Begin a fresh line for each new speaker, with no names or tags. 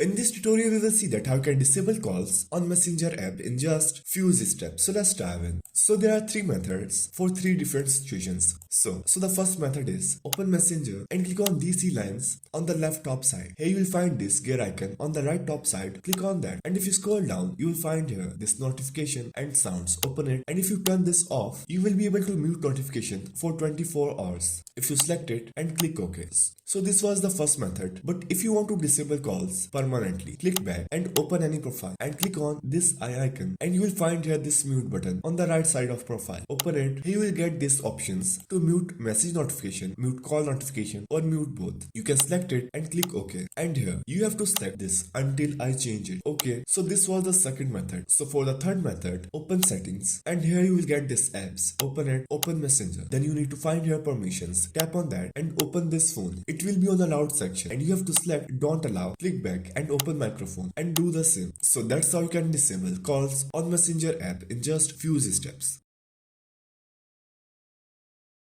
In this tutorial, we will see that how you can disable calls on Messenger app in just few steps. So let's dive in. So there are three methods for three different situations. So the first method is open Messenger and click on these three lines on the left top side. Here you will find this gear icon on the right top side. Click on that, and if you scroll down, you will find here this notification and sounds. Open it, and if you turn this off, you will be able to mute notification for 24 hours. If you select it and click OK. So this was the first method. But if you want to disable calls permanently, click back and open any profile and click on this eye icon, and you will find here this mute button on the right side of profile. Open it. Here you will get these options to mute message notification, mute call notification, or mute both. You can select it and click OK. And here you have to select this until I change it. Okay, so this was the second method. So for the third method, open settings, and here you will get this apps. Open it, open Messenger. Then you need to find here permissions. Tap on that and open this phone. It will be on the loud section, and you have to select don't allow. Click back and open microphone and do the same. So that's how you can disable calls on Messenger app in just few steps.